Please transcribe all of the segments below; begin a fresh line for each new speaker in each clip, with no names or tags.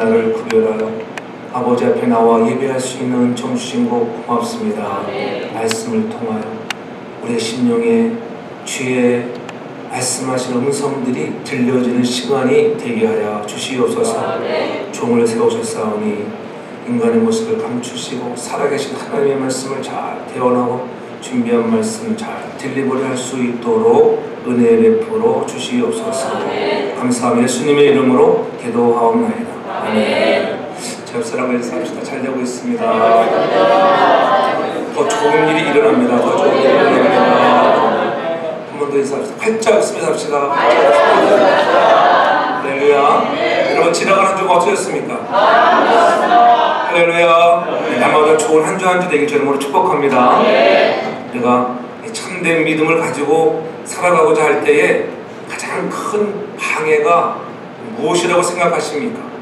나를 구별하여 아버지 앞에 나와 예배할 수 있는 은총 주신 것 고맙습니다. 말씀을 통하여 우리의 심령에 주의 말씀하신 음성들이 들려지는 시간이 되게 하여 주시옵소서. 종을 세우셨사오니 인간의 모습을 감추시고 살아계신 하나님의 말씀을 잘 대언하고 준비한 말씀 잘 딜리버리 할 수 있도록 은혜 베풀어 주시옵소서. 감사하며 예수님의 이름으로 기도하옵나이다. 아멘. 제 옆 사람과 인사합시다. 잘 되고 있습니다. 더 좋은 일이 일어납니다. 더 좋은 일이 일어납니다. 한 번 더 인사합시다. 활짝 웃으면서 합시다. 할렐루야. 여러분 지나간 한 주가 어떠셨습니까? 할렐루야. 날마다 좋은 한 주 한 주 되길 주님으로 축복합니다. 우리가 참된 믿음을 가지고 살아가고자 할 때에 가장 큰 방해가 무엇이라고 생각하십니까?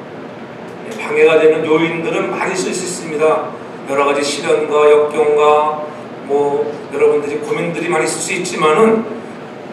방해가 되는 요인들은 많이 있을 수 있습니다. 여러 가지 시련과 역경과 여러분들이 고민들이 많이 있을 수 있지만은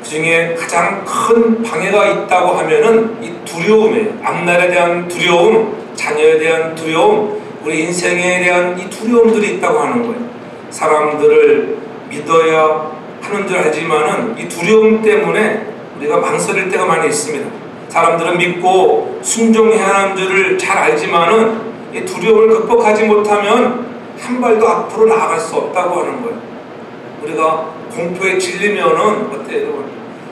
그 중에 가장 큰 방해가 있다고 하면은 이 두려움이에요. 앞날에 대한 두려움, 자녀에 대한 두려움, 우리 인생에 대한 이 두려움들이 있다고 하는 거예요. 사람들을 믿어야 하는 줄 알지만은 이 두려움 때문에 우리가 망설일 때가 많이 있습니다. 사람들은 믿고 순종해야 하는 줄을 잘 알지만은 이 두려움을 극복하지 못하면 한 발도 앞으로 나아갈 수 없다고 하는 거예요. 우리가 공포에 질리면은 어때요, 여러분?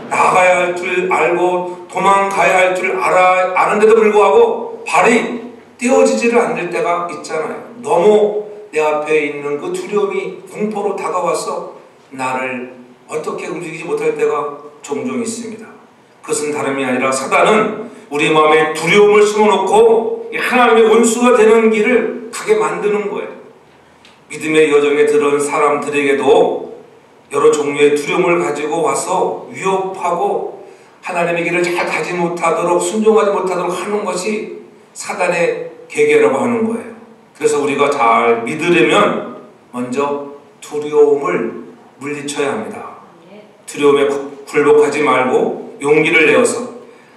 나가야 할 줄 알고 도망가야 할 줄 아는데도 불구하고 발이 떼어지지를 않을 때가 있잖아요. 너무 내 앞에 있는 그 두려움이 공포로 다가와서 나를 어떻게 움직이지 못할 때가 종종 있습니다. 그것은 다름이 아니라 사단은 우리 마음에 두려움을 심어놓고 하나님의 원수가 되는 길을 가게 만드는 거예요. 믿음의 여정에 들어온 사람들에게도 여러 종류의 두려움을 가지고 와서 위협하고 하나님의 길을 잘 가지 못하도록 순종하지 못하도록 하는 것이 사단의 계계라고 하는 거예요. 그래서 우리가 잘 믿으려면 먼저 두려움을 물리쳐야 합니다. 두려움에 굴복하지 말고 용기를 내어서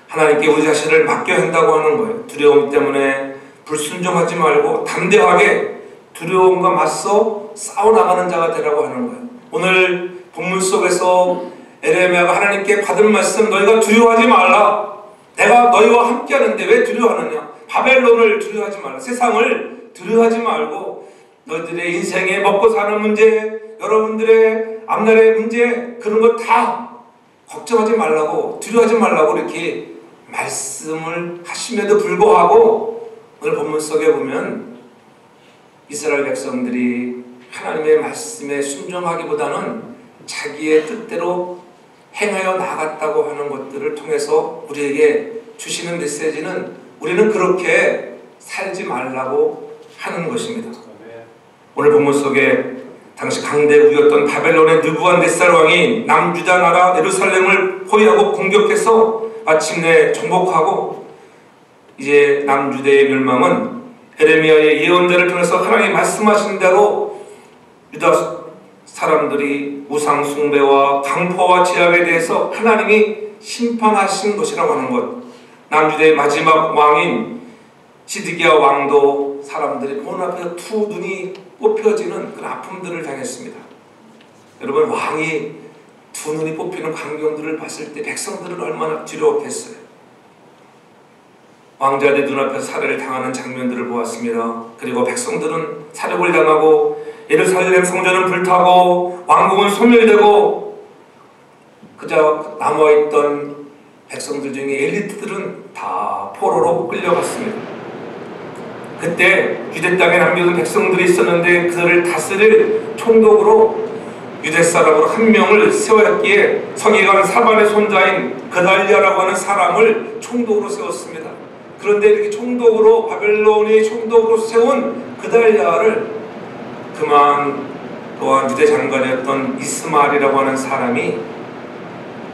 하나님께 우리 자신을 맡겨야 한다고 하는 거예요. 두려움 때문에 불순종하지 말고 담대하게 두려움과 맞서 싸워나가는 자가 되라고 하는 거예요. 오늘 본문 속에서 에레미야가 하나님께 받은 말씀, 너희가 두려워하지 말라. 내가 너희와 함께 하는데 왜 두려워하느냐? 바벨론을 두려워하지 말라. 세상을 두려워하지 말고 너희들의 인생에 먹고 사는 문제, 여러분들의 앞날의 문제, 그런 거 다 걱정하지 말라고, 두려워하지 말라고 이렇게 말씀을 하심에도 불구하고 오늘 본문 속에 보면 이스라엘 백성들이 하나님의 말씀에 순종하기보다는 자기의 뜻대로 행하여 나갔다고 하는 것들을 통해서 우리에게 주시는 메시지는 우리는 그렇게 살지 말라고 하는 것입니다. 오늘 본문 속에 당시 강대국이었던 바벨론의 느부갓네살 왕이 남유다 나라 예루살렘을 포위하고 공격해서 마침내 정복하고 이제 남유다의 멸망은 에레미야의 예언자를 통해서 하나님이 말씀하신 대로 유다 사람들이 우상 숭배와 강포와 제약에 대해서 하나님이 심판하신 것이라고 하는 것. 남유다의 마지막 왕인 시드기야 왕도 사람들이 보는 앞에서 두 눈이 뽑혀지는 그런 아픔들을 당했습니다. 여러분, 왕이 두 눈이 뽑히는 광경들을 봤을 때 백성들은 얼마나 두려웠겠어요. 왕자의 눈앞에서 살해를 당하는 장면들을 보았습니다. 그리고 백성들은 사륙을 당하고 예루살렘 성전은 불타고 왕궁은 소멸되고 그저 남아있던 백성들 중에 엘리트들은 다 포로로 끌려갔습니다. 그때 유대 땅에 남겨둔 백성들이 있었는데 그들을 다스릴 총독으로 유대 사람으로 한 명을 세웠기에 서기관 사반의 손자인 그달리아라고 하는 사람을 총독으로 세웠습니다. 그런데 이렇게 총독으로 바벨론의 총독으로 세운 그달리아를 그만 또한 유대 장관이었던 이스마엘이라고 하는 사람이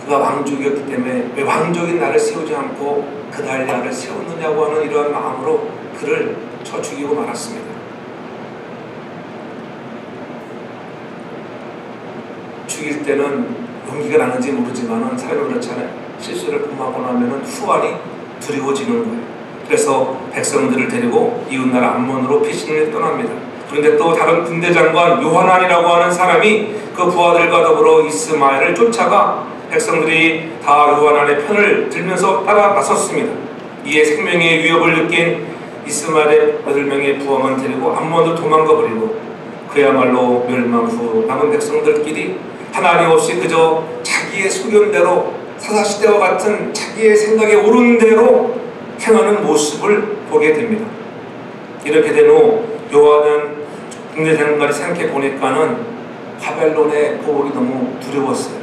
그가 왕족이었기 때문에 왜 왕족인 나를 세우지 않고 그달리아를 세웠느냐고 하는 이러한 마음으로 그를 쳐 죽이고 말았습니다. 죽일 때는 용기가 나는지 모르지만 사람이 그렇잖아요. 실수를 범하고 나면 후환이 두려워지는 거예요. 그래서 백성들을 데리고 이웃나라 암몬으로 피신을 떠납니다. 그런데 또 다른 군대 장관 요하난이라고 하는 사람이 그 부하들과 더불어 이스마엘을 쫓아가 백성들이 다 요하난의 편을 들면서 따라 나섰습니다. 이에 생명의 위협을 느낀 이스마엘의 8명의 부하만 데리고 암몬으로 도망가 버리고 그야말로 멸망 후 남은 백성들끼리 하나님 없이 그저 자기의 소견대로 사사시대와 같은 자기의 생각에 옳은 대로 행하는 모습을 보게 됩니다. 이렇게 된 후 요한은 군대 장관이 생각해 보니까는 바벨론의 보복이 너무 두려웠어요.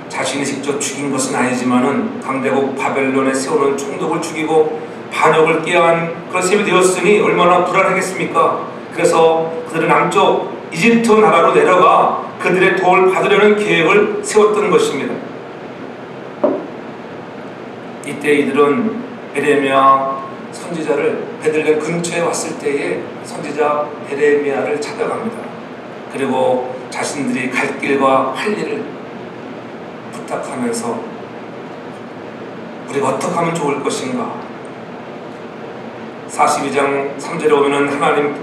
자신이 직접 죽인 것은 아니지만은 강대국 바벨론에 세우는 총독을 죽이고 반역을 깨한 그런 셈이 되었으니 얼마나 불안하겠습니까? 그래서 그들은 남쪽 이집트 나라로 내려가 그들의 도움을 받으려는 계획을 세웠던 것입니다. 이때 이들은 에레미야 선지자를 베들레헴 근처에 왔을 때에 선지자 에레미야를 찾아갑니다. 그리고 자신들이 갈 길과 할 일을 부탁하면서 우리가 어떻게 하면 좋을 것인가. 42장 3절에 보면은 하나님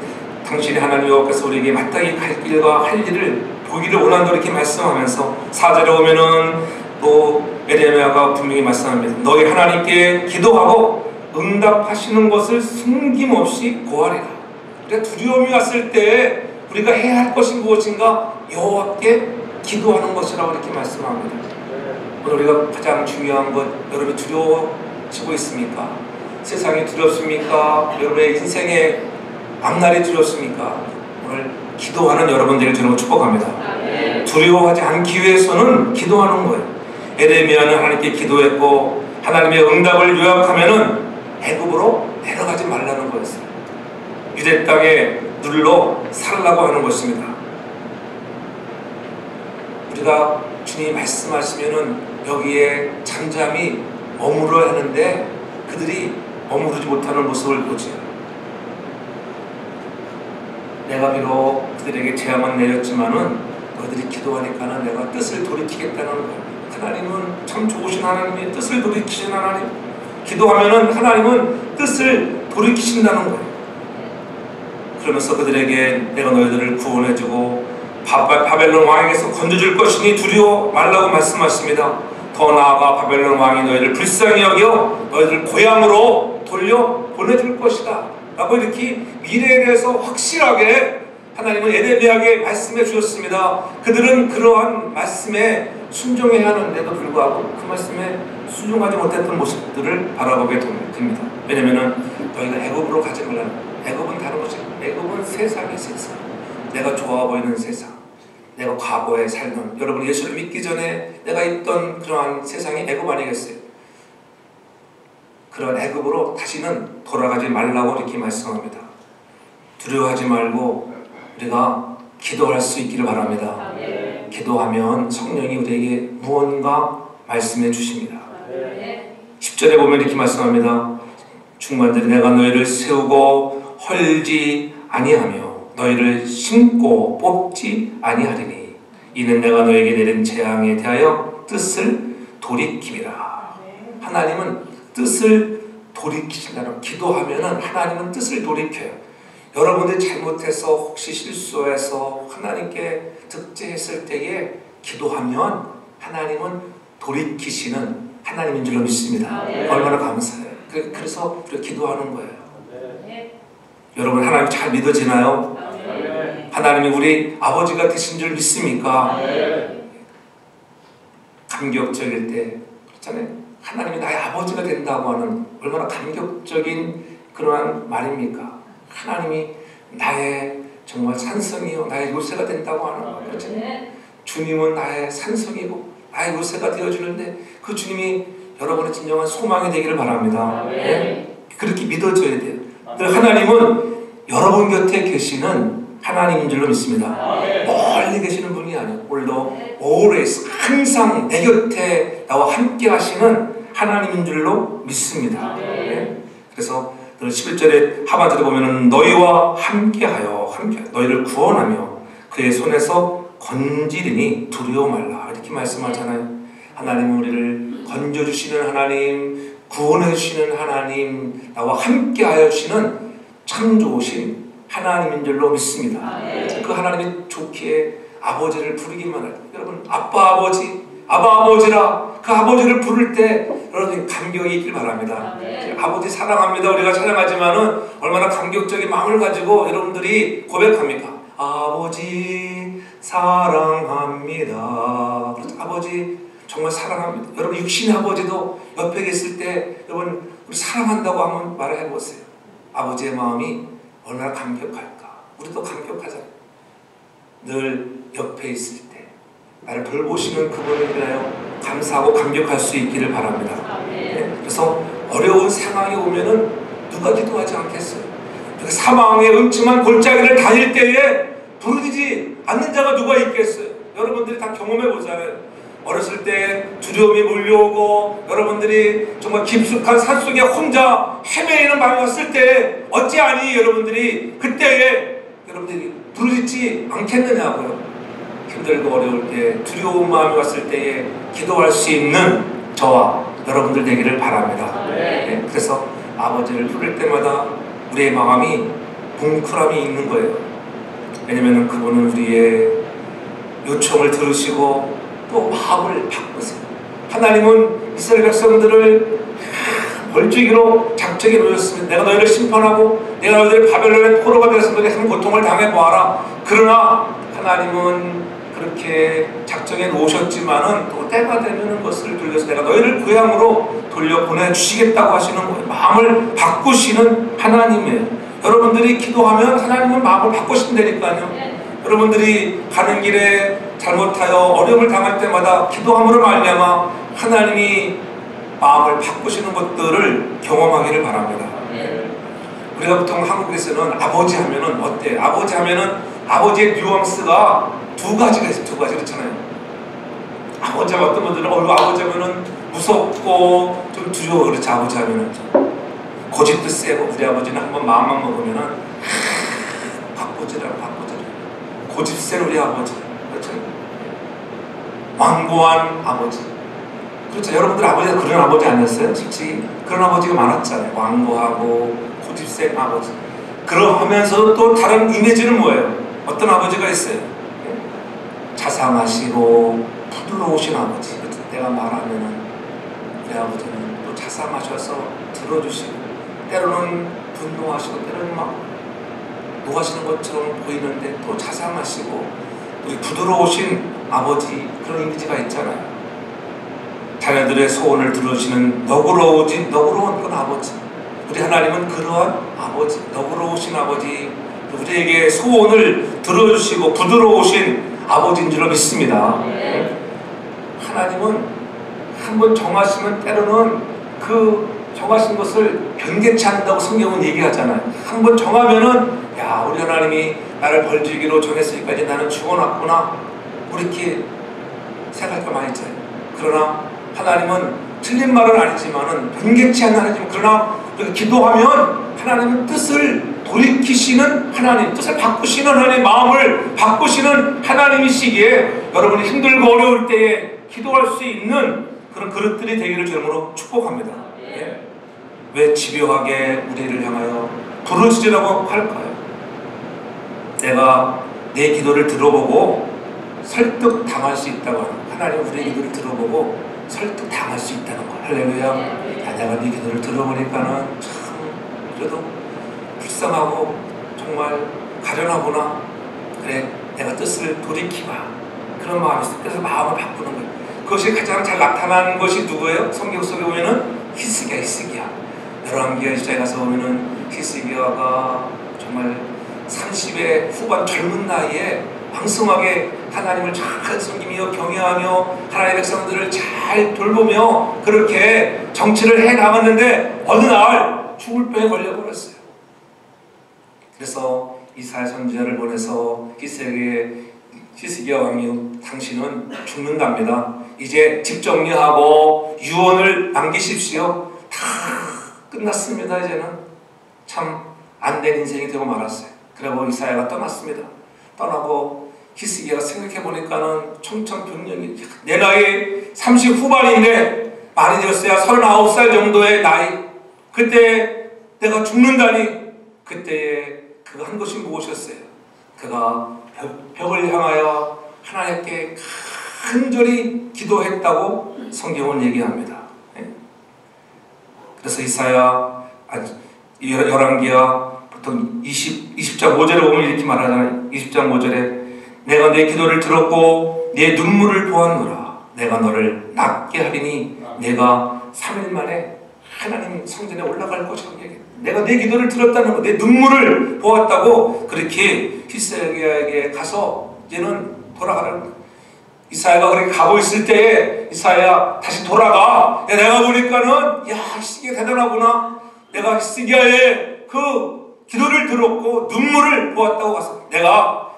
당신이 하나님 여호와께서 우리에게 마땅히 갈 길과 할 일을 보기를 원한다 이렇게 말씀하면서 4절에 보면은 또 에레미야가 분명히 말씀합니다. 너희 하나님께 기도하고 응답하시는 것을 숨김없이 고하리라. 우리가 두려움이 왔을 때 우리가 해야 할 것이 무엇인가? 여호와께 기도하는 것이라고 이렇게 말씀합니다. 오늘 우리가 가장 중요한 것, 여러분이 두려워지고 있습니까? 세상이 두렵습니까? 여러분의 인생의 앞날이 두렵습니까? 오늘 기도하는 여러분들을 저는 축복합니다. 두려워하지 않기 위해서는 기도하는 거예요. 에레미야는 하나님께 기도했고 하나님의 응답을 요약하면은 애굽으로 내려가지 말라는 거였어요. 유대 땅에 눌러 살라고 하는 것입니다. 우리가 주님이 말씀하시면은 여기에 잠잠히 머무러야 하는데 그들이 머무르지 못하는 모습을 보지. 내가 비록 그들에게 재앙은 내렸지만은 너희들이 기도하니까는 내가 뜻을 돌이키겠다는 거예요. 하나님은 참 좋으신 하나님의 뜻을 돌이키신 하나님. 기도하면은 하나님은 뜻을 돌이키신다는 거예요. 그러면서 그들에게 내가 너희들을 구원해주고 바벨론 왕에게서 건져줄 것이니 두려워 말라고 말씀하십니다. 더 나아가 바벨론 왕이 너희를 불쌍히 여겨 너희들 고향으로 돌려 보내줄 것이다 라고 이렇게 미래에 대해서 확실하게 하나님은 에레미야에게 말씀해 주셨습니다. 그들은 그러한 말씀에 순종해야 하는데도 불구하고 그 말씀에 순종하지 못했던 모습들을 바라보게 됩니다. 왜냐면은 너희가 애굽으로 가지 말라는, 애굽은 다른 것이, 애굽은 세상의 세상, 내가 좋아 보이는 세상, 내가 과거에 살던, 여러분 예수를 믿기 전에 내가 있던 그러한 세상이 애굽 아니겠어요? 그런 애굽으로 다시는 돌아가지 말라고 이렇게 말씀합니다. 두려워하지 말고 우리가 기도할 수 있기를 바랍니다. 기도하면 성령이 우리에게 무언가 말씀해 주십니다. 10절에 보면 이렇게 말씀합니다. 중반절에 내가 너희를 세우고 헐지 아니하며 너희를 심고 뽑지 아니하리니 이는 내가 너에게 내린 재앙에 대하여 뜻을 돌이킴이라. 하나님은 뜻을 돌이키신다는, 기도하면은 하나님은 뜻을 돌이켜요. 여러분들이 잘못해서 혹시 실수해서 하나님께 득죄했을 때에 기도하면 하나님은 돌이키시는 하나님인 줄로 믿습니다. 얼마나 감사해요. 그래서 우리가 기도하는 거예요. 여러분 하나님 잘 믿어지나요? 하나님이 우리 아버지가 되신 줄 믿습니까? 감격적일 때 그렇잖아요. 하나님이 나의 아버지가 된다고 하는 얼마나 감격적인 그러한 말입니까? 하나님이 나의 정말 산성이요 나의 요새가 된다고 하는 거예요. 그렇죠? 주님은 나의 산성이고 나의 요새가 되어주는데 그 주님이 여러분의 진정한 소망이 되기를 바랍니다. 네? 그렇게 믿어져야 돼요. 하나님은 여러분 곁에 계시는 하나님인 줄로 믿습니다. 멀리 계시는 분이 아니에요. 오늘도 always 항상 내 곁에 나와 함께 하시는 하나님인 줄로 믿습니다. 네? 그래서 11절에 하반절에 보면은 너희와 함께하여 너희를 구원하며 그의 손에서 건지리니 두려워 말라 이렇게 말씀하잖아요. 하나님은 우리를 건져주시는 하나님, 구원해 주시는 하나님, 나와 함께 하여 주시는 참 좋으신 하나님인 줄로 믿습니다. 그 하나님이 좋기에 아버지를 부르기만 할 때, 여러분 아빠 아버지라 그 아버지를 부를 때 여러분 감격이 있길 바랍니다. 아버지 사랑합니다 우리가 찬양하지만은 얼마나 감격적인 마음을 가지고 여러분들이 고백합니까? 아버지 사랑합니다. 그래서 아버지 정말 사랑합니다. 여러분 육신의 아버지도 옆에 계실 때 여러분 우리 사랑한다고 한번 말을 해보세요. 아버지의 마음이 얼마나 감격할까. 우리도 감격하잖아요. 늘 옆에 있을 때 나를 돌보시는 그분을 위하여 감사하고 감격할 수 있기를 바랍니다. 그래서 어려운 상황이 오면은 누가 기도하지 않겠어요? 사망의 음침한 골짜기를 다닐 때에 부르짖지 않는 자가 누가 있겠어요? 여러분들이 다 경험해 보잖아요. 어렸을 때 두려움이 몰려오고 여러분들이 정말 깊숙한 산속에 혼자 헤매이는 밤이 왔을 때 어찌하니 여러분들이 그때에 여러분들이 부르짖지 않겠느냐고요. 힘들고 어려울 때 두려운 마음이 왔을 때에 기도할 수 있는 저와 여러분들 되기를 바랍니다. 네. 그래서 아버지를 부를 때마다 우리의 마음이 뭉클함이 있는 거예요. 왜냐하면 그분은 우리의 요청을 들으시고 또 마음을 바꾸세요. 하나님은 이스라엘 백성들을 벌주기로 작정해 놓으셨습니다. 내가 너희를 심판하고 내가 너희를 바벨론의 포로가 되어서 너희의 한 고통을 당해보아라. 그러나 하나님은 그렇게 작정해 놓으셨지만은 또 때가 되면 것을 돌려서 내가 너희를 고향으로 돌려보내주시겠다고 하시는 거예요. 마음을 바꾸시는 하나님이에요. 여러분들이 기도하면 하나님은 마음을 바꾸신다니까요. 여러분들이 가는 길에 잘못하여 어려움을 당할 때마다 기도함으로 말미암아 하나님이 마음을 바꾸시는 것들을 경험하기를 바랍니다. 우리가 보통 한국에서는 아버지 하면은 어때? 아버지 하면은 아버지의 뉘앙스가 두 가지가 있어요. 두 가지 그렇잖아요. 아버지 하면 어떤 분들은 아버지 하면은 무섭고 좀 두려워 그렇지. 아버지 하면은 고집도 세고 우리 아버지는 한번 마음만 먹으면은 바꾸지라 고집 센 우리 아버지 그렇죠? 완고한 아버지 그렇죠. 여러분들 아버지가 그런 아버지 아니었어요? 솔직히 그런 아버지가 많았잖아요. 완고하고 고집 센 아버지. 그러면서 또 다른 이미지는 뭐예요? 어떤 아버지가 있어요? 자상하시고 부드러우신 아버지. 내가 말하면은 우리 아버지는 또 자상하셔서 들어주시고 때로는 분노하시고 때로는 막 노하시는 것처럼 보이는데 또 자상하시고 우리 부드러우신 아버지 그런 이미지가 있잖아요. 자녀들의 소원을 들어주시는 너그러운 그런 아버지. 우리 하나님은 그러한 아버지, 너그러우신 아버지, 우리에게 소원을 들어주시고 부드러우신 아버지인 줄로 믿습니다. 하나님은 한번 정하시면 때로는 그 정하신 것을 변개치 않는다고 성경은 얘기하잖아요. 한번 정하면은 야 우리 하나님이 나를 벌주기로 정했으니까 이제 나는 죽어놨구나 이렇게 생각할 때 많이 있잖아요. 그러나 하나님은 틀린 말은 아니지만은 변개치 않는 하나님. 그러나 우리가 기도하면 하나님은 뜻을 돌이키시는 하나님, 뜻을 바꾸시는 하나님, 마음을 바꾸시는 하나님이시기에 여러분이 힘들고 어려울 때에 기도할 수 있는 그런 그릇들이 되기를 주님으로 축복합니다. 왜 집요하게 우리를 향하여 부르짖으라고 할까요? 내가 내 기도를 들어보고 설득 당할 수 있다고 하는 하나님 우리의 기도를 들어보고 설득 당할 수 있다는 거. 할렐루야. 야, 내가 네 기도를 들어보니까는 참 그래도 불쌍하고 정말 가련하구나. 그래 내가 뜻을 돌이키마. 그런 마음이 있어요. 그래서 마음을 바꾸는 거예요. 그것이 가장 잘 나타나는 것이 누구예요? 성경 속에 보면은 히스기야. 열왕기하 1장에 가서 보면은 히스기야가 정말 30의 후반 젊은 나이에 왕성하게 하나님을 잘 섬기며 경외하며 하나님의 백성들을 잘 돌보며 그렇게 정치를 해 나갔는데 어느 날 죽을 병에 걸려버렸어요. 그래서 이사야 선지자를 보내서 히스기야 왕이 당신은 죽는답니다. 이제 집 정리하고 유언을 남기십시오. 다 끝났습니다. 이제는 참 안된 인생이 되고 말았어요. 그리고 이사야가 떠났습니다. 떠나고 히스기야가 생각해보니까는 청천벽력이 내 나이 30 후반인데 많이 되었어야 39살 정도의 나이, 그때 내가 죽는다니, 그때에 그가 한 것이 무엇이었어요? 그가 벽을 향하여 하나님께 간절히 기도했다고 성경은 얘기합니다. 그래서 이사야 열왕기야 보통 20장 5절에 보면 이렇게 말하잖아요. 20장 5절에 내가 내 기도를 들었고 내 눈물을 보았노라. 내가 너를 낫게 하리니 내가 3일 만에 하나님 성전에 올라갈 것이라고 얘기해요. 내가 내 기도를 들었다는 거, 내 눈물을 보았다고 그렇게 히스기야에게 가서 이제는 돌아가라는 거예요. 이사야가 그렇게 가고 있을 때에 이사야 다시 돌아가. 내가 보니까는 야 히스기야 대단하구나. 내가 히스기야의 그 기도를 들었고 눈물을 보았다고 가서 내가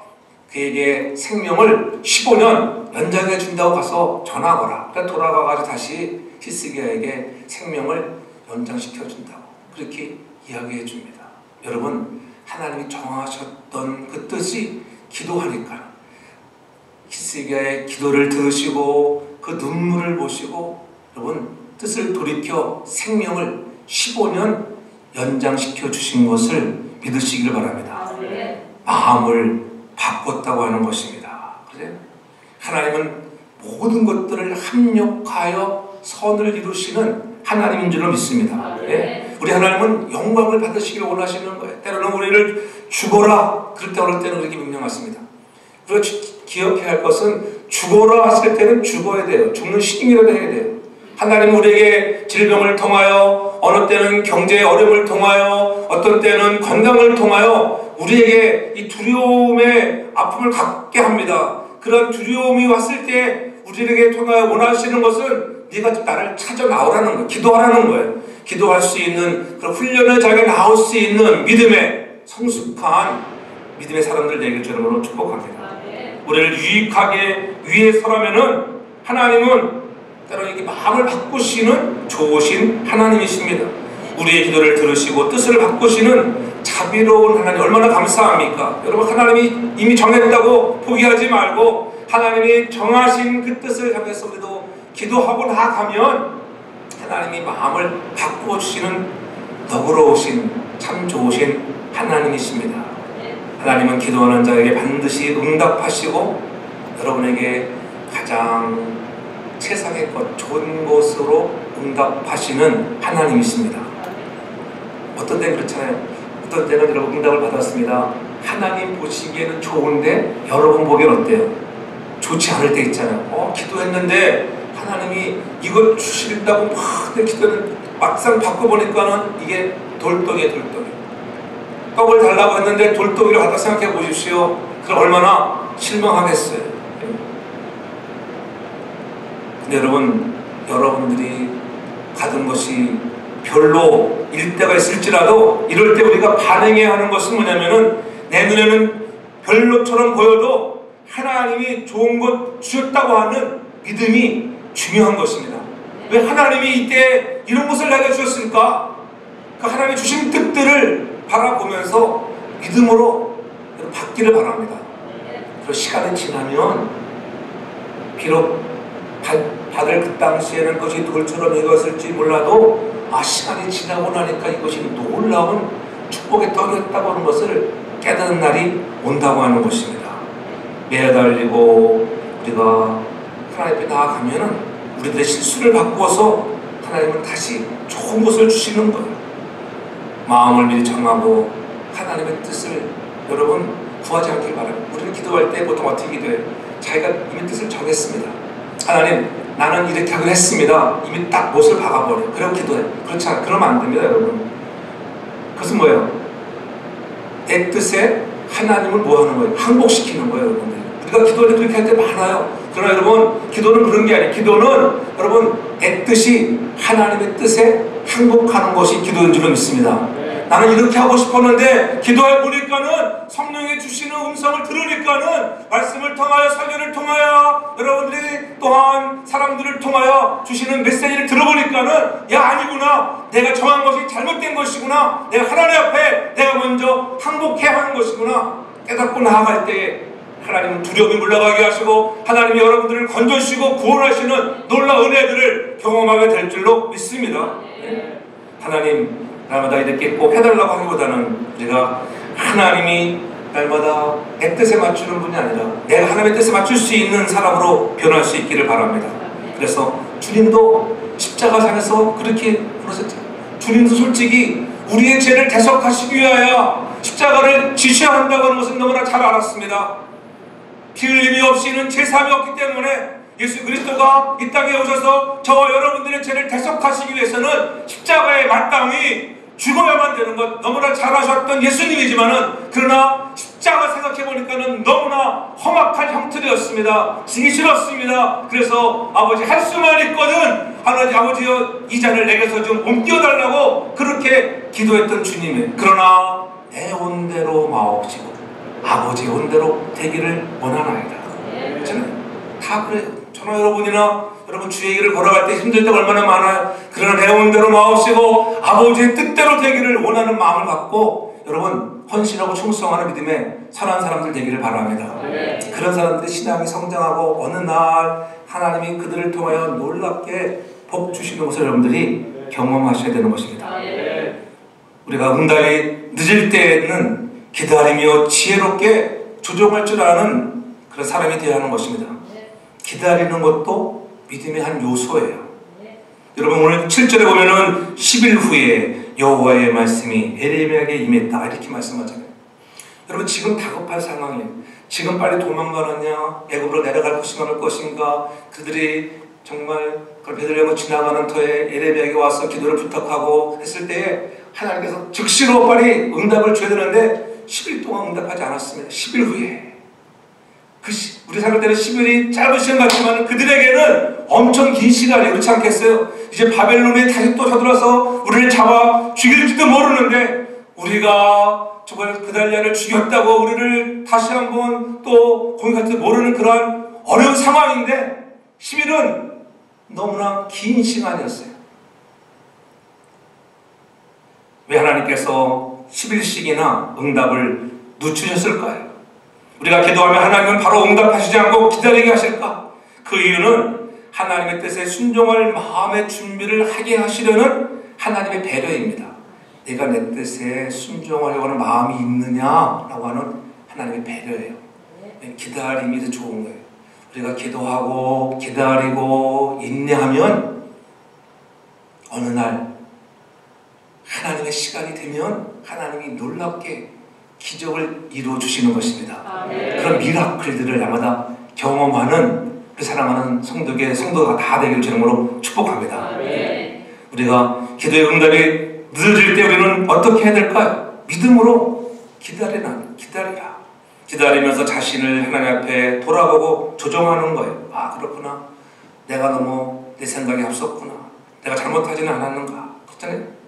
그에게 생명을 15년 연장해 준다고 가서 전하거라. 그러니까 돌아가가지고 다시 히스기야에게 생명을 연장시켜 준다고 그렇게 이야기해 줍니다. 여러분, 하나님이 정하셨던 그 뜻이 기도하니까 히스기야의 기도를 들으시고 그 눈물을 보시고 여러분 뜻을 돌이켜 생명을 15년 연장시켜 주신 것을 믿으시길 바랍니다. 마음을 바꿨다고 하는 것입니다. 그래요? 하나님은 모든 것들을 합력하여 선을 이루시는 하나님인 줄로 믿습니다. 예? 우리 하나님은 영광을 받으시길 원하시는 거예요. 때로는 우리를 죽어라 그럴 때는 그렇게 명령하십니다. 그리고 기억해야 할 것은 죽어라 했을 때는 죽어야 돼요. 죽는 신임이라도 해야 돼요. 하나님은 우리에게 질병을 통하여, 어느 때는 경제의 어려움을 통하여, 어떤 때는 건강을 통하여 우리에게 이 두려움의 아픔을 갖게 합니다. 그런 두려움이 왔을 때 우리에게 통하여 원하시는 것은 네가 나를 찾아 나오라는 거예요. 기도하라는 거예요. 기도할 수 있는 그런 훈련의 자리에 나올 수 있는 믿음의 성숙한 믿음의 사람들 되길 주님으로 축복합니다. 우리를 유익하게 위에 서라면은 하나님은 때로 이게 마음을 바꾸시는 좋으신 하나님이십니다. 우리의 기도를 들으시고 뜻을 바꾸시는 자비로운 하나님, 얼마나 감사합니까? 여러분, 하나님이 이미 정했다고 포기하지 말고 하나님이 정하신 그 뜻을 향해서 우리도 기도하고 나아가면 하나님이 마음을 바꾸어 주시는 너그러우신 참 좋으신 하나님이십니다. 하나님은 기도하는 자에게 반드시 응답하시고 여러분에게 가장 세상의 것 좋은 것으로 응답하시는 하나님이십니다. 어떤 때는 그렇잖아요. 어떤 때는 여러분 응답을 받았습니다. 하나님 보시기에는 좋은데 여러분 보기엔 어때요? 좋지 않을 때 있잖아요. 기도했는데 하나님이 이거 주신다고 막 기도했는데 막상 바꿔보니까는 이게 돌떡이에요. 돌떡이. 떡을 달라고 했는데 돌떡이를 갖다 생각해 보십시오. 그럼 얼마나 실망하겠어요. 근데 여러분, 여러분들이 받은 것이 별로 일 때가 있을지라도 이럴 때 우리가 반응해야 하는 것은 뭐냐면은 내 눈에는 별로처럼 보여도 하나님이 좋은 것 주셨다고 하는 믿음이 중요한 것입니다. 왜 하나님이 이때 이런 것을 내게 주셨을까? 그 하나님이 주신 뜻들을 바라보면서 믿음으로 받기를 바랍니다. 그리고 시간이 지나면 비록 받을 그 당시에는 그것이 돌처럼 익었을지 몰라도 시간이 지나고 나니까 이것이 놀라운 축복의 떡이었다고 하는 것을 깨닫는 날이 온다고 하는 것입니다. 매달리고 우리가 하나님 앞에 나아가면은 우리들의 실수를 바꾸어서 하나님은 다시 좋은 것을 주시는 거예요. 마음을 미리 정하고 하나님의 뜻을 여러분 구하지 않길 바랍니다. 우리는 기도할 때 보통 어떻게 기도해요? 자기가 이미 뜻을 정했습니다. 하나님, 나는 이렇게 하기로 했습니다. 이미 딱 못을 박아버려요. 그리고 기도해. 그렇지 않아요. 그러면 안 됩니다, 여러분. 그것은 뭐예요? 내 뜻에 하나님을 뭐 하는 거예요? 항복시키는 거예요, 여러분들. 우리가 기도를 그렇게 할 때 많아요. 그러나 여러분, 기도는 그런 게 아니에요. 기도는 여러분, 내 뜻이 하나님의 뜻에 항복하는 것이 기도인 줄로 믿습니다. 나는 이렇게 하고 싶었는데 기도해 보니까는 성령이 주시는 음성을 들으니까는 말씀을 통하여 설교를 통하여 여러분들이 또한 사람들을 통하여 주시는 메시지를 들어보니까는 야 아니구나, 내가 정한 것이 잘못된 것이구나, 내가 하나님 앞에 내가 먼저 항복해야 하는 것이구나 깨닫고 나아갈 때에 하나님은 두려움이 물러가게 하시고 하나님이 여러분들을 건져주시고 구원하시는 놀라운 은혜들을 경험하게 될 줄로 믿습니다. 하나님 날마다 이렇게 꼭 해달라고 하기보다는 우리가 하나님이 날마다 내 뜻에 맞추는 분이 아니라 내가 하나님의 뜻에 맞출 수 있는 사람으로 변할 수 있기를 바랍니다. 그래서 주님도 십자가상에서 그렇게 그러셨죠. 주님도 솔직히 우리의 죄를 대속하시기 위하여 십자가를 지셔야 한다고 하는 것은 너무나 잘 알았습니다. 피 흘림이 없이는 제사함이 없기 때문에 예수 그리스도가 이 땅에 오셔서 저와 여러분들의 죄를 대속하시기 위해서는 십자가에 마땅히 죽어야만 되는 것 너무나 잘 아셨던 예수님이지만은 그러나 십자가 생각해보니까는 너무나 험악한 형틀이었습니다. 지기 싫었습니다. 그래서 아버지 할 수만 있거든 아버지여 이 잔을 내게서 좀 옮겨달라고 그렇게 기도했던 주님의 그러나 내 온대로 마옵시고 아버지의 온대로 되기를 원하나이다. 그렇잖아요. 다 그래요. 저나 여러분이나 여러분 주의 길을 걸어갈 때 힘들 때가 얼마나 많아요. 그러나 내 온대로 마옵시고 아버지의 뜻대로 되기를 원하는 마음을 갖고 여러분 헌신하고 충성하는 믿음에 선한 사람들 되기를 바랍니다. 그런 사람들의 신앙이 성장하고 어느 날 하나님이 그들을 통하여 놀랍게 복 주시는 것을 여러분들이 경험하셔야 되는 것입니다. 우리가 응답이 늦을 때에는 기다리며 지혜롭게 조정할 줄 아는 그런 사람이 되어야 하는 것입니다. 기다리는 것도 믿음의 한 요소예요. 여러분 오늘 7절에 보면은 10일 후에 여호와의 말씀이 에레미야에게 임했다 이렇게 말씀하잖아요. 여러분 지금 다급한 상황이에요. 지금 빨리 도망가느냐 애굽으로 내려갈 것인가 말 것인가 그들이 정말 베들레헴을 지나가는 터에 에레미야에게 와서 기도를 부탁하고 했을 때에 하나님께서 즉시로 빨리 응답을 줘야 되는데 10일 동안 응답하지 않았습니다. 10일 후에 우리 생각할 때는 10일이 짧은 시간 같지만 그들에게는 엄청 긴 시간이에요. 그렇지 않겠어요? 이제 바벨론에 다시 또 쳐들어서 우리를 잡아 죽일지도 모르는데 우리가 정말 그달랴를 죽였다고 우리를 다시 한번 또 공격할지도 모르는 그러한 어려운 상황인데 10일은 너무나 긴 시간이었어요. 왜 하나님께서 10일씩이나 응답을 늦추셨을까요? 우리가 기도하면 하나님은 바로 응답하시지 않고 기다리게 하실까? 그 이유는 하나님의 뜻에 순종할 마음의 준비를 하게 하시려는 하나님의 배려입니다. 내가 내 뜻에 순종하려고 하는 마음이 있느냐라고 하는 하나님의 배려예요. 기다림이 더 좋은 거예요. 우리가 기도하고 기다리고 인내하면 어느 날 하나님의 시간이 되면 하나님이 놀랍게 기적을 이루어 주시는 것입니다. 그런 미라클들을 날마다 경험하는 사랑하는 성도가 다 되기를 주님으로 축복합니다. 우리가 기도의 응답이 늦어질 때 우리는 어떻게 해야 될까요? 믿음으로 기다리라. 기다리면서 자신을 하나님 앞에 돌아보고 조정하는 거예요. 아 그렇구나. 내가 너무 내 생각이 앞섰구나. 내가 잘못하지는 않았는가. 그렇잖아요.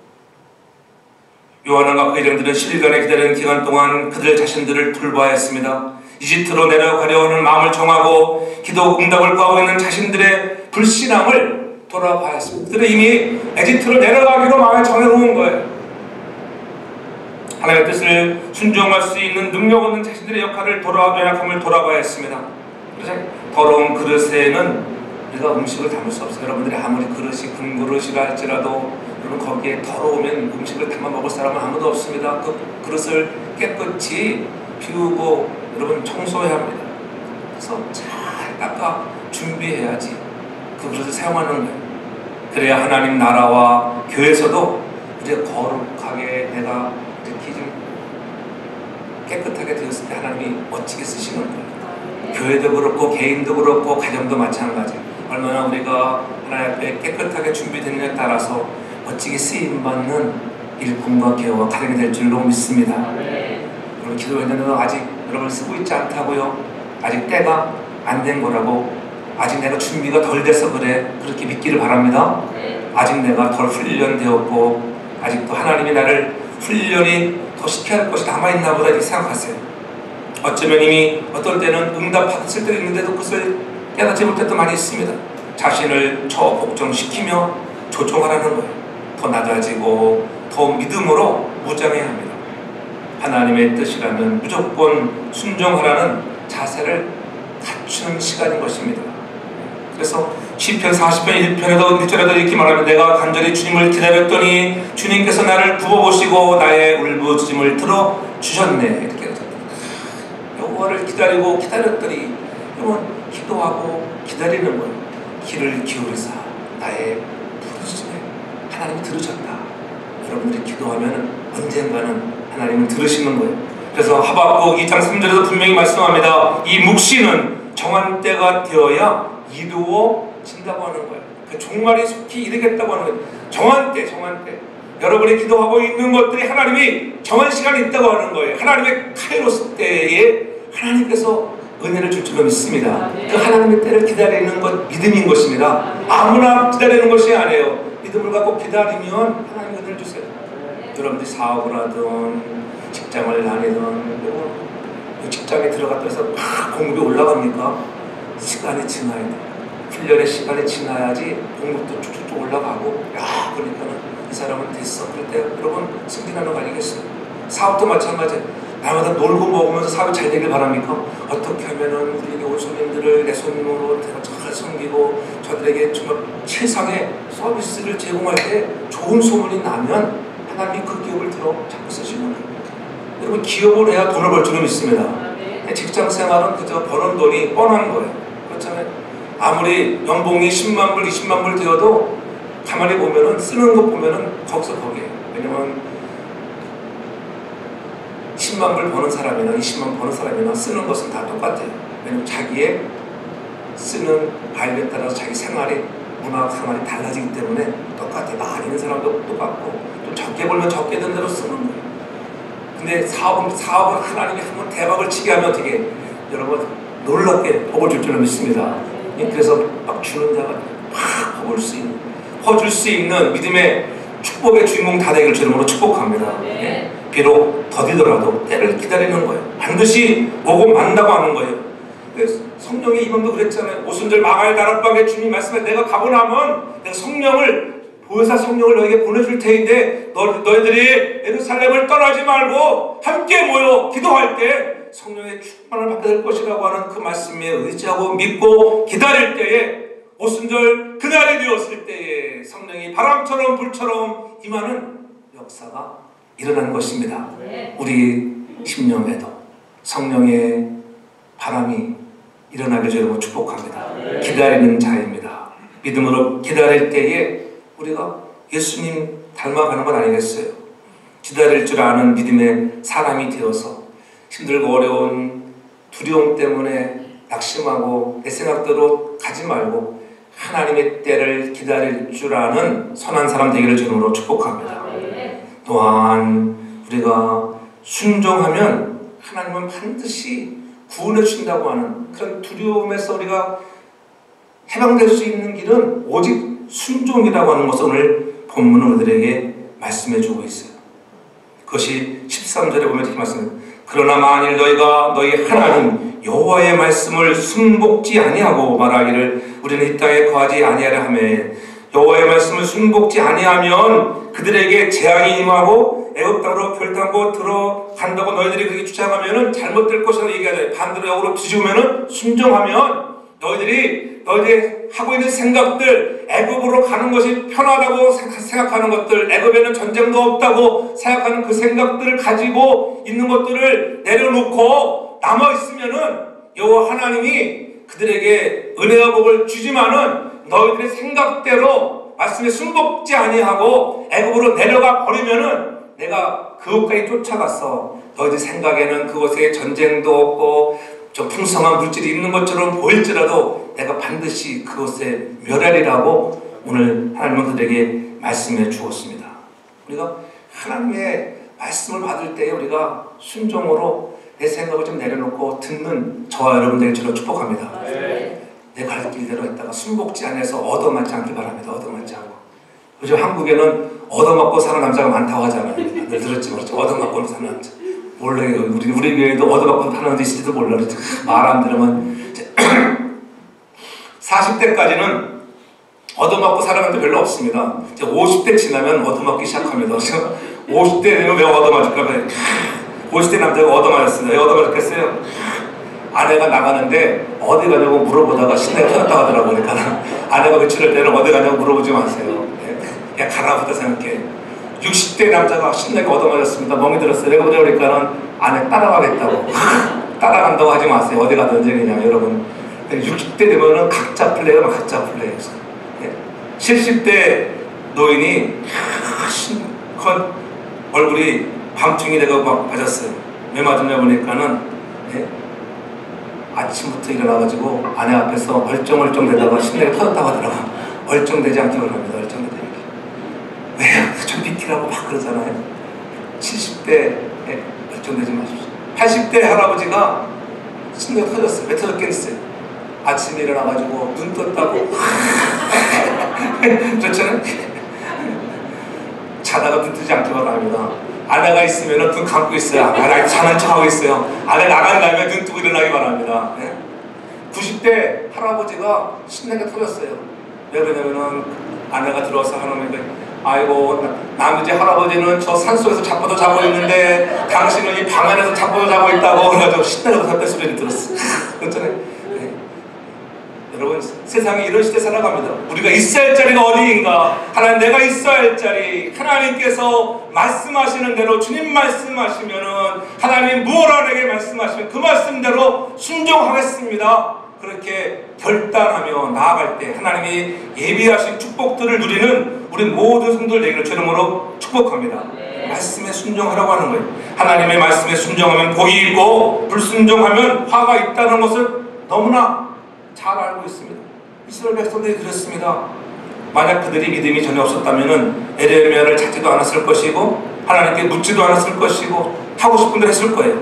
요한과 그 일행들은 10일간의 기다리는 기간 동안 그들 자신들을 돌봐야 했습니다. 이집트로 내려가려 하는 마음을 정하고 기도 응답을 구하고 있는 자신들의 불신앙을 돌아봐야 했습니다. 그들은 이미 이집트로 내려가기로 마음을 정해놓은 거예요. 하나님의 뜻을 순종할 수 있는 능력 없는 자신들의 역할을 연약함을 돌아봐야 했습니다. 그래서 더러운 그릇에는 우리가 음식을 담을 수 없어요. 여러분들이 아무리 그릇이 금그릇이라 할지라도 여러분 거기에 더러우면 음식을 담아 먹을 사람은 아무도 없습니다. 그 그릇을 깨끗이 비우고 여러분 청소해야 합니다. 그래서 잘 닦아 준비해야지 그 그릇을 사용하는 거예요. 그래야 하나님 나라와 교회에서도 이제 거룩하게 내가 이렇게 좀 깨끗하게 되었을 때 하나님이 멋지게 쓰시는 거예요. 교회도 그렇고 개인도 그렇고 가정도 마찬가지예요. 얼마나 우리가 하나님 앞에 깨끗하게 준비되느냐에 따라서 멋지게 쓰임받는 일꾼과 개와 가정이 될 줄로 믿습니다. 여러분 기도했는데도 아직 여러분을 쓰고 있지 않다고요? 아직 때가 안 된 거라고 아직 내가 준비가 덜 돼서 그래 그렇게 믿기를 바랍니다. 아직 내가 덜 훈련되었고 아직도 하나님이 나를 훈련이 더 시켜야 할 것이 남아있나 보다 이렇게 생각하세요. 어쩌면 이미 어떨 때는 응답받았을 때도 있는데도 그것을 깨닫지 못했던 많이 있습니다. 자신을 복종시키며 조종하라는 거예요. 더 낮아지고 더 믿음으로 무장해야 합니다. 하나님의 뜻이라면 무조건 순종하라는 자세를 갖추는 시간인 것입니다. 그래서 시편 40편 1편에도 1절에도 이렇게 말하면 내가 간절히 주님을 기다렸더니 주님께서 나를 굽어보시고 나의 울부짖음을 들어주셨네. 이렇게 여호와를 기다리고 기다렸더니 여러분 기도하고 기다리는 것 귀를 기울이사 나의 부르짖음에 하나님이 들으셨다. 여러분들이 기도하면 언젠가는 하나님은 들으시는 거예요. 그래서 하박국 2장 3절에도 분명히 말씀합니다. 이 묵시는 정한 때가 되어야 이루어진다고 하는 거예요. 그 종말이 속히 이르겠다고 하는 거예요. 정한 때, 정한 때. 여러분이 기도하고 있는 것들이 하나님이 정한 시간이 있다고 하는 거예요. 하나님의 카이로스 때에 하나님께서 은혜를 줄 줄로 믿습니다. 그 하나님의 때를 기다리는 것 믿음인 것입니다. 아무나 기다리는 것이 아니에요. 믿음을 갖고 기다리면 하나님이 은혜를 주세요. 여러분들이 사업을 하든 직장을 다니든 직장에 들어갔다 해서 막 공급이 올라갑니까? 시간이 지나야 돼. 훈련의 시간이 지나야지 공급도 쭉쭉쭉 올라가고 야 그러니까는 이 사람은 됐어. 그럴 때 여러분 승진하는 거 아니겠어요? 사업도 마찬가지예요. 날마다 놀고 먹으면서 사업이 잘 되길 바랍니까? 어떻게 하면은 우리 온 손님들을 내 손으로 잘 섬기고 저들에게 정말 최상의 서비스를 제공할 때 좋은 소문이 나면 하나님이 그 기업을 들어 자꾸 쓰시는 거예요. 여러분 기업을 해야 돈을 벌 줄은 있습니다. 직장 생활은 그저 버는 돈이 뻔한 거예요. 그렇잖아요. 아무리 연봉이 10만 불, 20만 불 되어도 가만히 보면은 쓰는 거 보면은 거기서 거기에요. 왜냐면 10만 불 버는 사람이나 20만 불 버는 사람이나 쓰는 것은 다 똑같아요. 왜냐면 자기의 쓰는 발에 따라서 자기 생활이 문화 생활이 달라지기 때문에 똑같아요. 많이 있는 사람도 똑같고 또 적게 벌면 적게 든 대로 쓰는 거예요. 근데 사업을 하나님이 한번 대박을 치게 하면 어떻게 여러분 놀랍게 복을 줄 줄은 믿습니다. 그래서 막 주는 자가 막 퍼줄 수 있는 믿음의 축복의 주인공 다 되기를 주님으로 축복합니다. 네. 비록 더디더라도 때를 기다리는 거예요. 반드시 오고 만다고 하는 거예요. 성령의 이방도 그랬잖아요. 오순절 마가의 다락방에 주님 말씀에 내가 가고 나면 내가 보혜사 성령을 너에게 보내줄 테인데 너희들이 예루살렘을 떠나지 말고 함께 모여 기도할 때 성령의 충만을 받게 될 것이라고 하는 그 말씀에 의지하고 믿고 기다릴 때에 오순절 그날이 되었을 때에 성령이 바람처럼 불처럼 임하는 역사가 일어난 것입니다. 우리 심령에도 성령의 바람이 일어나길 여러분 축복합니다. 기다리는 자입니다. 믿음으로 기다릴 때에 우리가 예수님 닮아가는 건 아니겠어요? 기다릴 줄 아는 믿음의 사람이 되어서 힘들고 어려운 두려움 때문에 낙심하고 내 생각대로 가지 말고 하나님의 때를 기다릴 줄 아는 선한 사람 되기를 주님으로 축복합니다. 또한 우리가 순종하면 하나님은 반드시 구원해 주신다고 하는 그런 두려움에서 우리가 해방될 수 있는 길은 오직 순종이라고 하는 것을 오늘 본문은 우리들에게 말씀해 주고 있어요. 그것이 13절에 보면 이렇게 말씀해요. 그러나 만일 너희가 너희 하나님 여호와의 말씀을 순복지 아니하고 말하기를 우리는 이 땅에 거하지 아니하려 하며 여호와의 말씀을 순복지 아니하면 그들에게 재앙이 임하고 애굽 땅으로 결단코 들어간다고 너희들이 그렇게 주장하면은 잘못될 것이라고 얘기하잖아요. 반대로 역으로 뒤집으면은 순종하면 너희들이 하고 있는 생각들, 애굽으로 가는 것이 편하다고 생각하는 것들, 애굽에는 전쟁도 없다고 생각하는 그 생각들을 가지고 있는 것들을 내려놓고 남아있으면은 여호와 하나님이 그들에게 은혜와 복을 주지만은 너희들의 생각대로 말씀에 순복지 아니하고 애굽으로 내려가 버리면은 내가 그곳까지 쫓아가서 너희들 생각에는 그곳에 전쟁도 없고 좀 풍성한 물질이 있는 것처럼 보일지라도 내가 반드시 그것에 멸하리라고 오늘 하나님은 그들에게 말씀해 주었습니다. 우리가 하나님의 말씀을 받을 때에 우리가 순종으로 내 생각을 좀 내려놓고 듣는 저와 여러분들에게 저를 축복합니다. 내 갈 길대로 했다가 순복지 안에서 얻어맞지 않기 바랍니다. 얻어맞지 않고. 요즘 한국에는 얻어맞고 사는 남자가 많다고 하잖아요. 늘 들었지만 얻어맞고 사는 남자. 몰라요. 우리 교회도 얻어맞고 사는 남자 있을지도 몰라. 말 안 들으면 40대까지는 얻어맞고 사는 남자 별로 없습니다. 50대 지나면 얻어맞기 시작합니다. 50대 되면 왜 얻어맞을까 봐요. 50대 남자가 얻어맞았어요. 왜 얻어맞았겠어요? 아내가 나가는데 어디 가냐고 물어보다가 신나게 터졌다고 하더라고요. 그러니까 아내가 외출할 때는 어디 가냐고 물어보지 마세요. 그냥 가라부터 생각해. 60대 남자가 신나게 얻어맞았습니다. 멍이 들었어요. 내가 그러니까는 아내 따라가겠다고. 따라간다고 하지 마세요. 어디 가든지 그냥 여러분. 60대 되면은 각자 플레이가 각자 플레이. 70대 노인이 실컷 얼굴이 밤중이 되고 막 맞았어요. 왜 맞았냐 보니까는 아침부터 일어나가지고 아내 앞에서 얼쩡얼쩡 대다가 신나게 터졌다고 하더라고요. 얼쩡대지 않기 바랍니다. 얼쩡대지 않기. 왜? 좀 비키라고 막 그러잖아요. 70대 얼쩡대지 마십시오. 80대 할아버지가 신나게 터졌어요. 왜 터졌겠어요? 아침에 일어나가지고 눈 떴다고 그렇잖아요. 자다가 눈 뜨지 않기 바랍니다. 아내가 있으면 눈 감고 있어요. 아내가 자는 척하고 있어요. 아내 나간 다음에 눈 뜨고 일어나기 바랍니다. 90대 할아버지가 신나게 터졌어요. 왜 그러냐면은 아내가 들어와서 하는 거예요. 아이고 남이제 할아버지는 저 산속에서 자빠져 자고 있는데 당신은 이 방 안에서 자빠져 자고 있다고 그래가지고 신나게 섰다 소리를 들었어요. 그렇잖아요. 여러분 세상이 이런 시대 살아갑니다. 우리가 있어야 할 자리가 어디인가? 하나님 내가 있어야 할 자리. 하나님께서 말씀하시는 대로 주님 말씀하시면은 하나님 무엇을 내게 말씀하시면 그 말씀대로 순종하겠습니다. 그렇게 결단하며 나아갈 때 하나님이 예비하신 축복들을 누리는 우리 모든 성도들 되기를 주 이름으로 축복합니다. 말씀에 순종하라고 하는 거예요. 하나님의 말씀에 순종하면 복이 있고 불순종하면 화가 있다는 것을 너무나 잘 알고 있습니다. 이스라엘 백성들이 그랬습니다. 만약 그들이 믿음이 전혀 없었다면 에레미야를 찾지도 않았을 것이고 하나님께 묻지도 않았을 것이고 하고 싶은 대로 했을 거예요.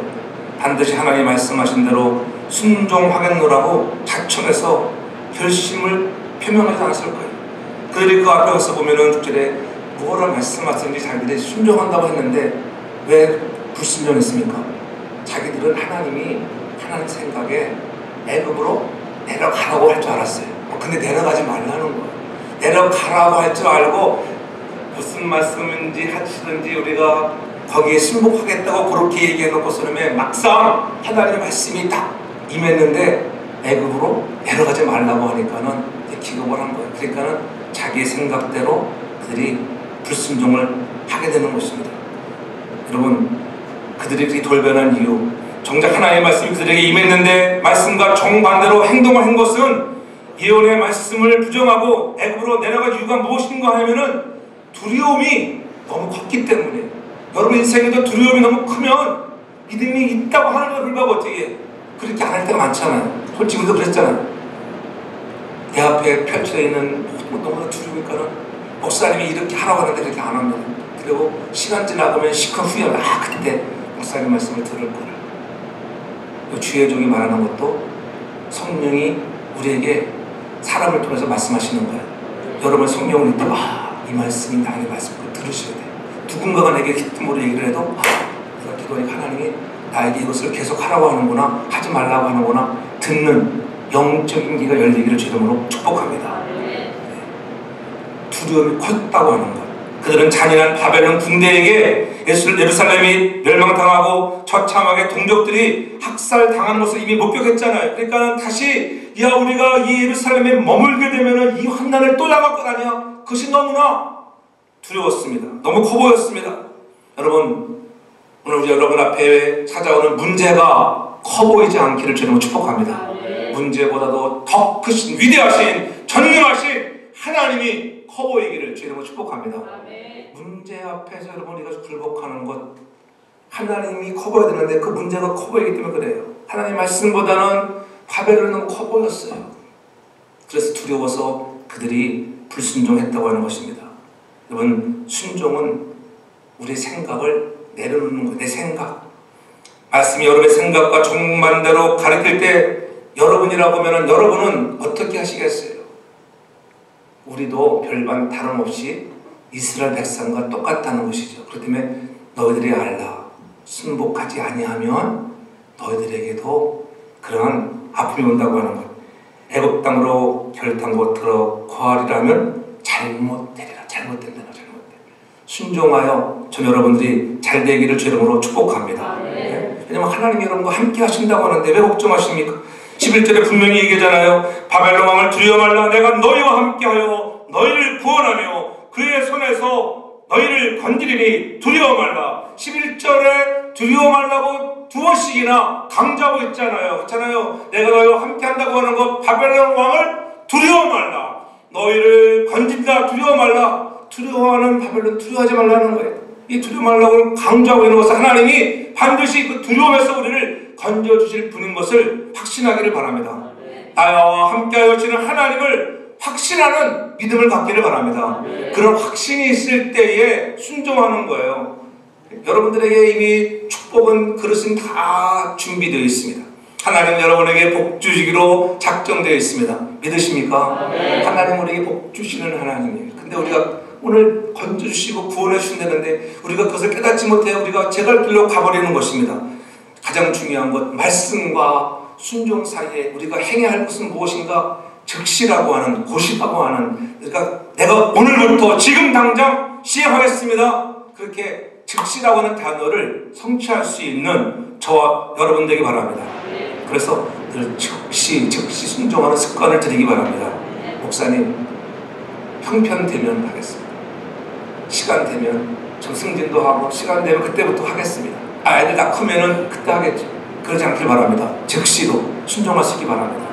반드시 하나님이 말씀하신 대로 순종하겠노라고 자청해서 결심을 표명하지 않았을 거예요. 그들이 그 앞에 가서 보면은 6절에 뭐라 말씀하시는지 자기들이 순종한다고 했는데 왜 불순종했습니까? 자기들은 하나님이 하나님 생각에 애굽으로 내려가라고 할 줄 알았어요. 근데 내려가지 말라는 거예요. 내려가라고 할 줄 알고 무슨 말씀인지 하시든지 우리가 거기에 순복하겠다고 그렇게 얘기해놓고서는 막상 하나님의 말씀이 딱 임했는데 애굽으로 내려가지 말라고 하니까는 기겁을 한 거예요. 그러니까는 자기 생각대로 그들이 불순종을 하게 되는 것입니다. 여러분 그들이 돌변한 이유 정작 하나님의 말씀이 그들에게 임했는데 말씀과 정반대로 행동을 한 것은 예언의 말씀을 부정하고 애굽으로 내려갈 이유가 무엇인가 하면은 두려움이 너무 컸기 때문에 여러분 인생에도 두려움이 너무 크면 믿음이 있다고 하는 걸 불구하고 어떻게 그렇게 안 할 때가 많잖아요. 솔직히 우리도 그랬잖아요. 내 앞에 펼쳐져 있는 너무나 두려우니까는 목사님이 이렇게 하라고 하는데 그렇게 안 합니다. 그리고 시간 지나가면 시간 후에 그때 목사님 말씀을 들을 거예요. 주의 종이 말하는 것도 성령이 우리에게 사람을 통해서 말씀하시는 거예요. 여러분 성령을 읽고 이 말씀이 나에게 말씀을 들으셔야 돼요. 누군가가 내게 기쁨으로 얘기를 해도 내가 기도하니까 하나님이 나에게 이것을 계속 하라고 하는구나 하지 말라고 하는구나 듣는 영적인 귀가 열리기를 주 이름으로 축복합니다. 두려움이 컸다고 하는 것. 그들은 잔인한 바벨론 군대에게 예루살렘이 멸망당하고 처참하게 동족들이 학살당하는 것을 이미 목격했잖아요. 그러니까 다시 우리가 이 예루살렘에 머물게 되면 이 환난을 또 당할 것 아니야. 그것이 너무나 두려웠습니다. 너무 커 보였습니다. 여러분 오늘 우리 여러분 앞에 찾아오는 문제가 커 보이지 않기를 주님으로 축복합니다. 문제보다도 더 크신 위대하신 전능하신 하나님이 커 보이기를 주님으로 축복합니다. 문제 앞에서 여러분 우리가 굴복하는 것 하나님이 커 보여야 되는데 그 문제가 커 보이기 때문에 그래요. 하나님 말씀보다는 바벨론은 너무 커 보였어요. 그래서 두려워서 그들이 불순종했다고 하는 것입니다. 여러분 순종은 우리 생각을 내려놓는 거예요. 내 생각 말씀이 여러분의 생각과 정반대로 가르칠 때 여러분이라고 하면 여러분은 어떻게 하시겠어요? 우리도 별반 다름없이 이스라엘 백성과 똑같다는 것이죠. 그렇기 때문에 너희들이 알라 순복하지 아니하면 너희들에게도 그러한 아픔이 온다고 하는 것. 애굽 땅으로 결탄고 들어 거하리라면 잘못되리라. 잘못된다. 순종하여 저 여러분들이 잘 되기를 주 이름으로 축복합니다. 왜냐면 하나님이 여러분과 함께 하신다고 하는데 왜 걱정하십니까? 11절에 분명히 얘기하잖아요. 바벨론 왕을 두려워 말라. 내가 너희와 함께하여 너희를 구원하며 그의 손에서 너희를 건지리니 두려워 말라. 11절에 두려워 말라고 두 번씩이나 강조하고 있잖아요. 그렇잖아요. 내가 너희와 함께한다고 하는 것, 바벨론 왕을 두려워 말라. 너희를 건진다. 두려워 말라. 두려워하는 바벨론 두려워하지 말라는 거예요. 이 두려워 말라고 강조하고 있는 것은 하나님이 반드시 그 두려움에서 우리를 건져주실 분인 것을 확신하기를 바랍니다. 나와 함께하여 주시는 하나님을 확신하는 믿음을 갖기를 바랍니다. 그런 확신이 있을 때에 순종하는 거예요. 여러분들에게 이미 축복은 그릇은 다 준비되어 있습니다. 하나님 여러분에게 복 주시기로 작정되어 있습니다. 믿으십니까? 하나님 우리에게 복 주시는 하나님이에요. 근데 우리가 오늘 건져주시고 구원해 주신다는데 우리가 그것을 깨닫지 못해 우리가 제 갈 길로 가버리는 것입니다. 가장 중요한 것, 말씀과 순종 사이에 우리가 행해야 할 것은 무엇인가? 즉시라고 하는, 고시라고 하는, 그러니까 내가 오늘부터 지금 당장 시행하겠습니다. 그렇게 즉시라고 하는 단어를 성취할 수 있는 저와 여러분 되기 바랍니다. 그래서 늘 즉시 순종하는 습관을 들이기 바랍니다. 목사님, 형편 되면 하겠습니다. 시간 되면 좀 승진도 하고 시간 되면 그때부터 하겠습니다. 아이들 다 크면은 그때 하겠죠. 그러지 않길 바랍니다. 즉시로 순종하시기 바랍니다.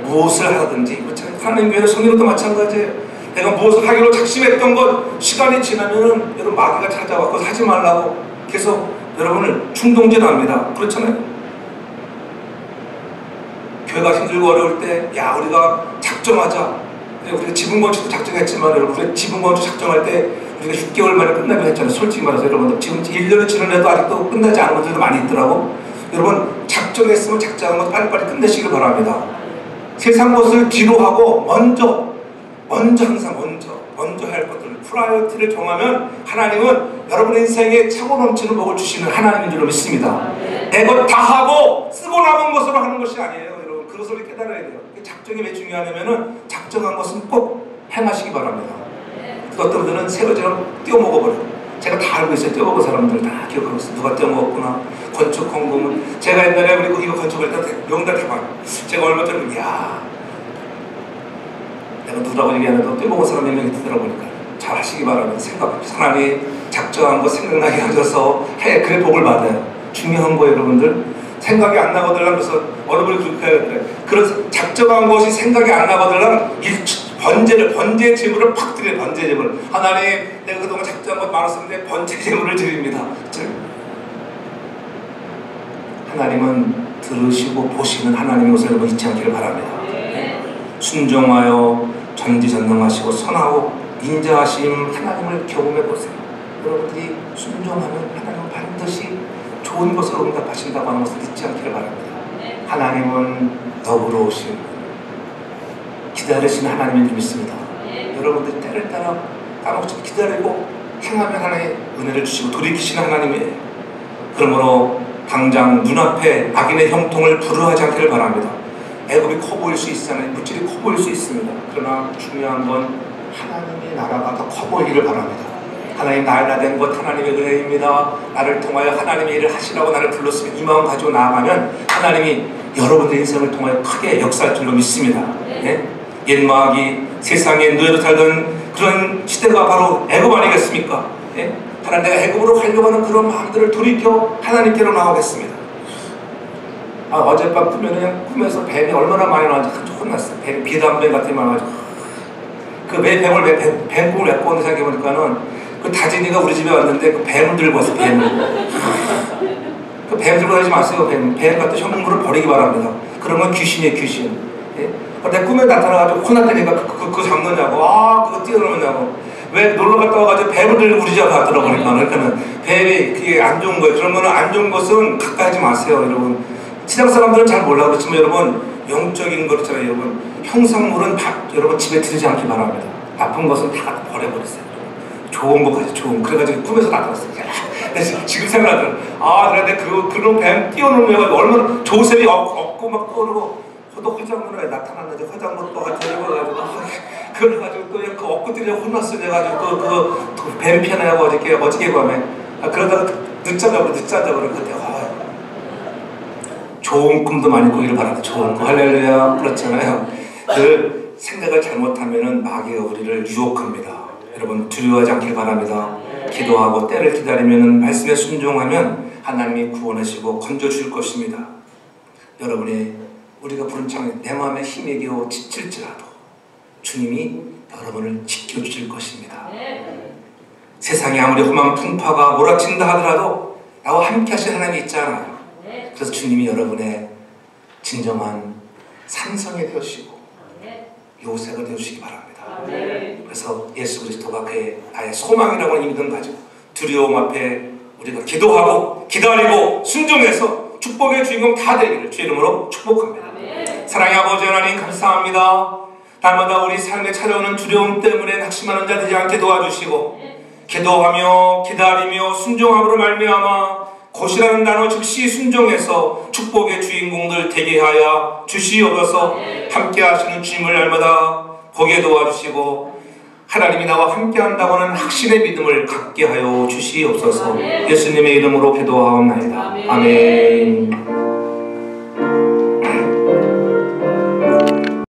무엇을 하든지, 하나님 교회는 성인으로도 마찬가지예요. 내가 무엇을 하기로 작심했던 것 시간이 지나면은 여러분 마귀가 찾아와 그거 하지 말라고 계속 여러분을 충동질합니다. 그렇잖아요. 교회가 힘들고 어려울 때 야 우리가 작정하자. 우리가 지분 건축도 작정했지만 여러분 우리가 지분 건축 작정할 때 우리가 6개월 만에 끝나기로 했잖아요. 솔직히 말해서 여러분들 지금 1년이 지났는데도 아직도 끝나지 않은 것들도 많이 있더라고. 여러분 작정했으면 작정한 것 빨리빨리 끝내시길 바랍니다. 세상 것을 뒤로 하고 먼저 할 것들 프라이어티를 정하면 하나님은 여러분의 인생에 차고 넘치는 복을 주시는 하나님인 줄로 믿습니다. 내 것 다 하고 쓰고 남은 것으로 하는 것이 아니에요. 여러분 그것을 깨달아야 돼요. 작정이 왜 중요하냐면은 작정한 것은 꼭 행하시기 바랍니다. 어떤 분들은 새거처럼 떼어먹어버려요. 제가 다 알고 있어요. 떼어먹은 사람들 다 기억하고 있어요. 누가 떼어먹었구나. 건축 공금은 제가 옛날에 우리 이거 건축할 때 명단 다 봐요. 제가 얼마 전에 내가 누구라고 얘기하는데 떼어먹은 사람 몇 명이 들어보니까 잘 하시기 바랍니다. 하나님 작정한 거 생각나게 하셔서 그래 복을 받아요. 중요한 거예요 여러분들. 생각이 안 나거들라 그래서 어느 분이 그렇게 해야 돼. 그래서 작정한 것이 생각이 안 나거들라 번제 제물을 팍 드려요. 번제 제물. 하나님 내가 그동안 작정한 것 많았었는데 번제 제물을 드립니다. 하나님은 들으시고 보시는 하나님의 것을 여러분 잊지 않기를 바랍니다. 순종하여 전지전능하시고 선하고 인자하심 하나님을 경험해 보세요. 여러분들이 순종하면 하나님은 반드시 좋은 것으로 응답하신다고 하는 것을 잊지 않기를 바랍니다. 하나님은 너그러우신 기다리시는 하나님인 줄 믿습니다. 여러분들이 때를 따라 까먹지 기다리고 행하면 하나님의 은혜를 주시고 돌이키시는 하나님이에요. 그러므로 당장 눈앞에 악인의 형통을 불허하지 않기를 바랍니다. 애굽이 커 보일 수 있잖아요. 물질이 커 보일 수 있습니다. 그러나 중요한 건 하나님의 나라가 더 커 보이기를 바랍니다. 하나님 나의 나된 것 하나님의 은혜입니다. 나를 통하여 하나님의 일을 하시라고 나를 불렀으면 이 마음 가지고 나아가면 하나님이 여러분의 인생을 통하여 크게 역사할 줄로 믿습니다. 예? 옛마귀 세상에 노예로 살던 그런 시대가 바로 애굽 아니겠습니까? 예? 하나님 내가 애굽으로 가려고 하는 그런 마음들을 돌이켜 하나님께로 나오겠습니다. 어젯밤 그냥 꿈에서 뱀이 얼마나 많이 나왔는지 혼났어요. 뱀, 비단뱀 같은 게 많아가지고 그 왜 뱀꿈을 왜 꿨는지 생각해보니까는 그 다진이가 우리 집에 왔는데 그 뱀을 들고 왔어. 뱀을 그 뱀 들고 다니지 마세요. 뱀 같은 현물을 버리기 바랍니다. 그런 건 귀신이에요. 귀신. 예? 내 꿈에 나타나가지고 혼났다니까 그거 잡느냐고 그거 뛰어넘느냐고 왜 놀러 갔다 와가지고 뱀을 들고 우리 집에 가더라 보니까 그러니까는 뱀이 그게 안 좋은 거예요. 그런 거는 안 좋은 것은 가까이 하지 마세요. 여러분 세상 사람들은 잘 몰라 그렇지만 여러분 영적인 것 있잖아요. 여러분 형상물은 다 여러분 집에 들이지 않기 바랍니다. 나쁜 것은 다 버려버리세요. 좋은 것까지 좋은 그래가지고 꿈에서 나타났어요. 지금 생각하면 그래 그런 뱀 뛰어놀면 얼마나 조셉이 얻고 막 떠오르고 또 화장물에 나타났는데 화장물 또 데리고 가지고 그래가지고 또 그 얻고 뛰려고 혼났어. 내가지고 그 뱀 편애하고 어저께 밤에 그러다가 늦자자고 그래 그때 좋은 꿈도 많이 꾸기를 바랍니다. 좋은 꿈. 할렐루야. 그렇잖아요. 늘 생각을 잘못하면 마귀가 우리를 유혹합니다. 여러분 두려워하지 않길 바랍니다. 기도하고 때를 기다리면 말씀에 순종하면 하나님이 구원하시고 건져주실 것입니다. 여러분의 우리가 부른 창에 내 마음에 힘이 겨워 지칠지라도 주님이 여러분을 지켜주실 것입니다. 세상에 아무리 험한 풍파가 몰아친다 하더라도 나와 함께 하신 하나님이 있잖아요. 그래서 주님이 여러분의 진정한 산성이 되어주시고 요새가 되어주시기 바랍니다. 그래서 예수 그리스도가 그의 나의 소망이라고 하는 믿음 가지고 두려움 앞에 우리가 기도하고 기다리고 순종해서 축복의 주인공 다 되기를 주의 이름으로 축복합니다. 사랑의 아버지 하나님 감사합니다. 날마다 우리 삶에 찾아오는 두려움 때문에 낙심하는 자 되지 않게 도와주시고 기도하며 기다리며 순종함으로 말미암아 곧이라는 단어 즉시 순종해서 축복의 주인공들 되게 하여 주시옵소서. 함께 하시는 주님을 날마다 보게 도와주시고 하나님이 나와 함께 한다고는 확신의 믿음을 갖게 하여 주시옵소서. 예수님의 이름으로 기도하옵나이다. 아멘.